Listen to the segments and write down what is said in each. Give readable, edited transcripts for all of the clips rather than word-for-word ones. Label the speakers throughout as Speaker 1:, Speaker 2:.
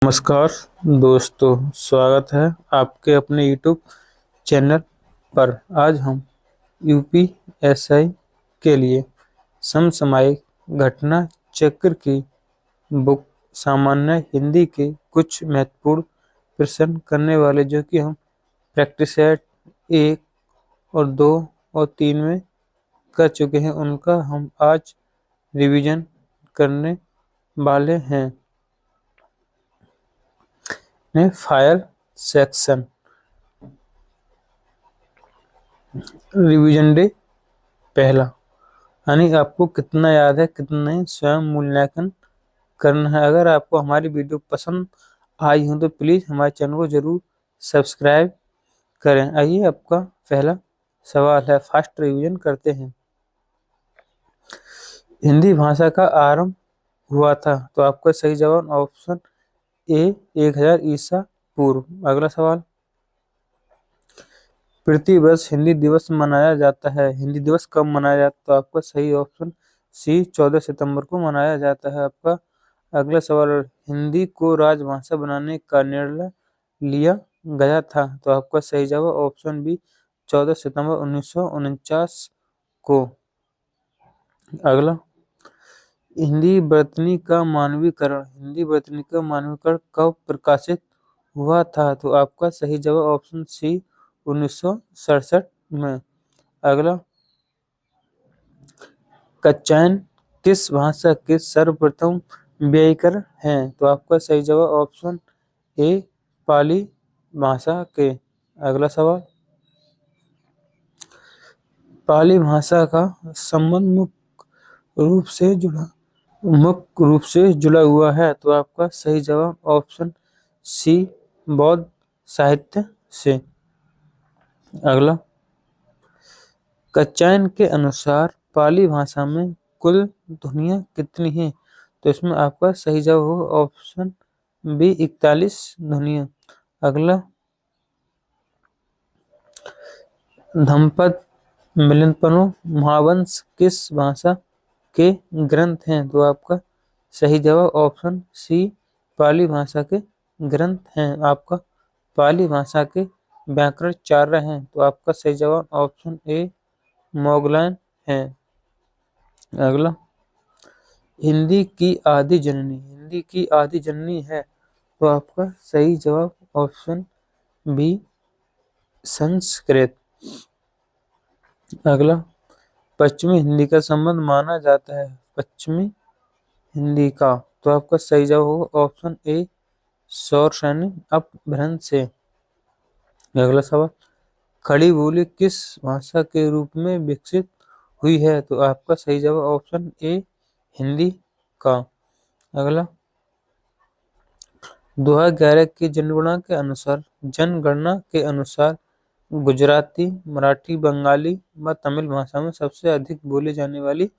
Speaker 1: नमस्कार दोस्तों, स्वागत है आपके अपने YouTube चैनल पर। आज हम यूपीएसआई के लिए समसामयिक घटना चक्र की बुक सामान्य हिंदी के कुछ महत्वपूर्ण प्रश्न करने वाले, जो कि हम प्रैक्टिस सेट 1 और 2 और 3 में कर चुके हैं, उनका हम आज रिवीजन करने वाले हैं। फायर सेक्शन रिवीजन डे पहला, यानी आपको कितना याद है, कितना नहीं, स्वयं मूल्यांकन करना है। अगर आपको हमारी वीडियो पसंद आई हो तो प्लीज़ हमारे चैनल को जरूर सब्सक्राइब करें। आइए, आपका पहला सवाल है, फास्ट रिवीजन करते हैं। हिंदी भाषा का आरंभ हुआ था, तो आपका सही जवाब ऑप्शन ए 1000 ईसा पूर्व। अगला सवाल, प्रतिवर्ष हिंदी दिवस मनाया जाता है, हिंदी दिवस कब मनाया जाता है? तो आपका सही ऑप्शन सी 14 सितंबर को मनाया जाता है। आपका अगला सवाल, हिंदी को राजभाषा बनाने का निर्णय लिया गया था, तो आपका सही जवाब ऑप्शन बी 14 सितंबर 1949 को। अगला, हिंदी वर्तनी का मानवीकरण, हिंदी वर्तनी का मानवीकरण कब प्रकाशित हुआ था? तो आपका सही जवाब ऑप्शन सी 1967 में। अगला, कच्चैन किस भाषा के सर्वप्रथम व्याकरण हैं? तो आपका सही जवाब ऑप्शन ए पाली भाषा के। अगला सवाल, पाली भाषा का संबंध मुख्य रूप से जुड़ा हुआ है, तो आपका सही जवाब ऑप्शन सी बौद्ध साहित्य से। अगला, कच्चैन के अनुसार पाली भाषा में कुल ध्वनियाँ कितनी हैं? तो इसमें आपका सही जवाब होगा ऑप्शन बी 41 ध्वनियाँ। अगला, धम्मपद मिलिंदपनो महावंश किस भाषा के ग्रंथ हैं? तो आपका सही जवाब ऑप्शन सी पाली भाषा के ग्रंथ हैं। आपका पाली भाषा के व्याकरण 4 हैं, तो आपका सही जवाब ऑप्शन ए मोगलाइन है। अगला, हिंदी की आदि जननी, हिंदी की आदि जननी है, तो आपका सही जवाब ऑप्शन बी संस्कृत। अगला, पश्चिमी हिंदी का संबंध माना जाता है, पश्चिमी हिंदी का, तो आपका सही जवाब होगा ऑप्शन ए सौरसैनी अपभ्रंश से। अगला सवाल, खड़ी बोली किस भाषा के रूप में विकसित हुई है? तो आपका सही जवाब ऑप्शन ए हिंदी का। अगला, 2011 की जनगणना के अनुसार गुजराती, मराठी, बंगाली व तमिल भाषा में सबसे अधिक बोली जाने वाली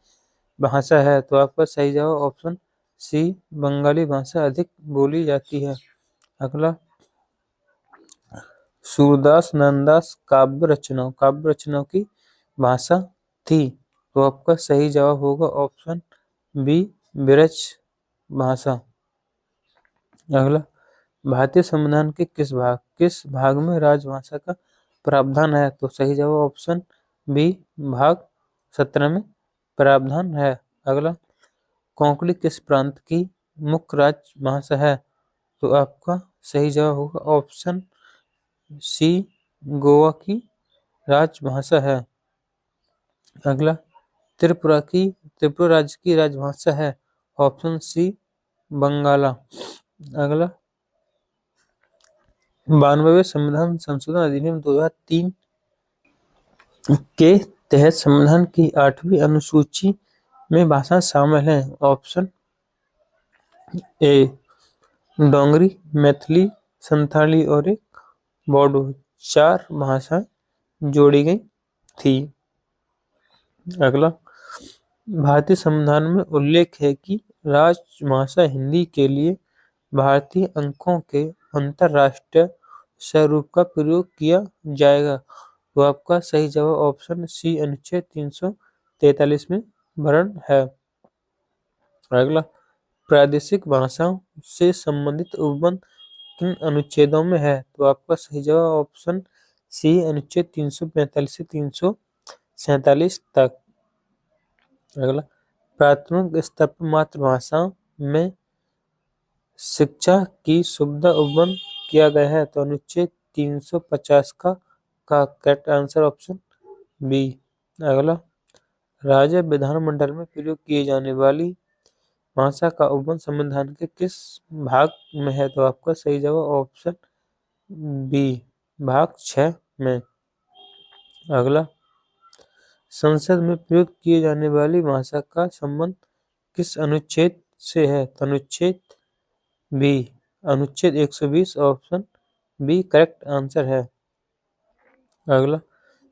Speaker 1: भाषा है, तो आपका सही जवाब ऑप्शन सी बंगाली भाषा अधिक बोली जाती है। अगला, सूरदास नंदास काव्य रचनाओं की भाषा थी, तो आपका सही जवाब होगा ऑप्शन बी ब्रज भाषा। अगला, भारतीय संविधान के किस भाग में राजभाषा का प्रावधान है? तो सही जवाब ऑप्शन बी भाग 17 में प्रावधान है। अगला, कोंकणी किस प्रांत की मुख्य राजभाषा है? तो आपका सही जवाब होगा ऑप्शन सी गोवा की राजभाषा है। अगला, त्रिपुरा राज्य की राजभाषा है, ऑप्शन सी बंगाला। अगला, 92वें संविधान संशोधन अधिनियम 2003 के तहत संविधान की 8वीं अनुसूची में भाषा शामिल है, ऑप्शन ए डोंगरी, मैथिली, संथाली और एक बोडो, 4 भाषाएं जोड़ी गई थी। अगला, भारतीय संविधान में उल्लेख है कि राजभाषा हिंदी के लिए भारतीय अंकों के अंतरराष्ट्रीय स्वरूप का प्रयोग किया जाएगा, तो आपका सही जवाब ऑप्शन सी अनुच्छेद 343 में वर्ण है। अगला, प्रादेशिक भाषाओं से संबंधित उपबंध किन अनुच्छेदों में है? तो आपका सही जवाब ऑप्शन सी, अनुच्छेद 345 से 347 तक। अगला, प्राथमिक स्तर पर मातृभाषाओं में शिक्षा की सुविधा उपबंध किया गया है? तो अनुच्छेद 350 का करेक्ट आंसर ऑप्शन बी। अगला, राज्य विधानमंडल में प्रयोग किए जाने वाली भाषा का उपबंध संविधान के किस भाग में है? तो आपका सही जवाब ऑप्शन बी, भाग 6 में। अगला, संसद में प्रयोग किए जाने वाली भाषा का संबंध किस अनुच्छेद से है? तो अनुच्छेद बी, अनुच्छेद 120 ऑप्शन बी करेक्ट आंसर है। अगला,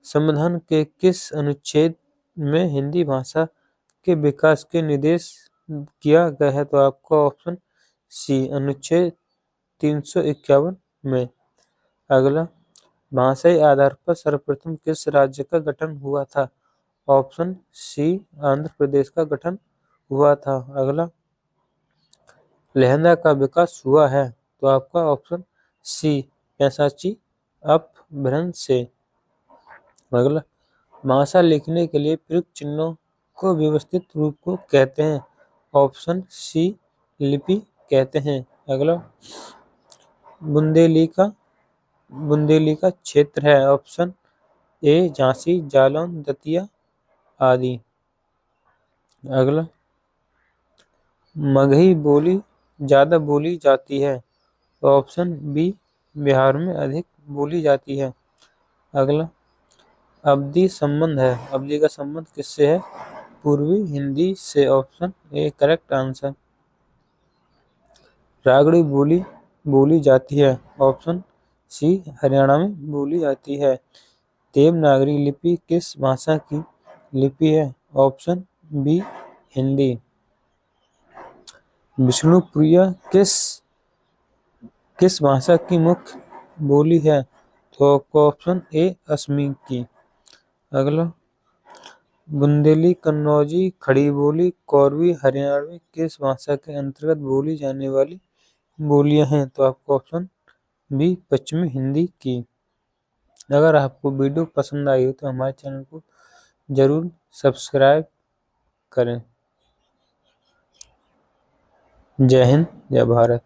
Speaker 1: संविधान के किस अनुच्छेद में हिंदी भाषा के विकास के निर्देश किया गया है? तो आपका ऑप्शन सी, अनुच्छेद 351 में। अगला, भाषाई आधार पर सर्वप्रथम किस राज्य का गठन हुआ था? ऑप्शन सी, आंध्र प्रदेश का गठन हुआ था। अगला, लहंदा का विकास हुआ है? तो आपका ऑप्शन सी, पैंसाची अपभ्रंश से। अगला, भाषा लिखने के लिए प्रयुक्त चिन्हों को व्यवस्थित रूप को कहते हैं? ऑप्शन सी, लिपि कहते हैं। अगला, बुंदेली का क्षेत्र है? ऑप्शन ए, झांसी, जालौन, दतिया आदि। अगला, मगही बोली ज्यादा बोली जाती है? ऑप्शन बी, बिहार में अधिक बोली जाती है। अगला, अवधी संबंध है, अवधी का संबंध किससे है? पूर्वी हिंदी से। Option A correct answer. रागड़ी बोली बोली जाती है? ऑप्शन सी, हरियाणा में बोली जाती है। देवनागरी लिपि किस भाषा की लिपि है? Option B, Hindi. विष्णुप्रिया किस भाषा की मुख्य बोली है? तो ऑप्शन ए, असमी की। अगला, बुंदेली, कन्नौजी, खड़ी बोली, कोरवी, हरियाणवी किस भाषा के अंतर्गत बोली जाने वाली बोलियां हैं? तो आपको ऑप्शन बी, पश्चिमी हिंदी की। अगर आपको वीडियो पसंद आई हो तो हमारे चैनल को जरूर सब्सक्राइब करें। जय हिंद, जय भारत।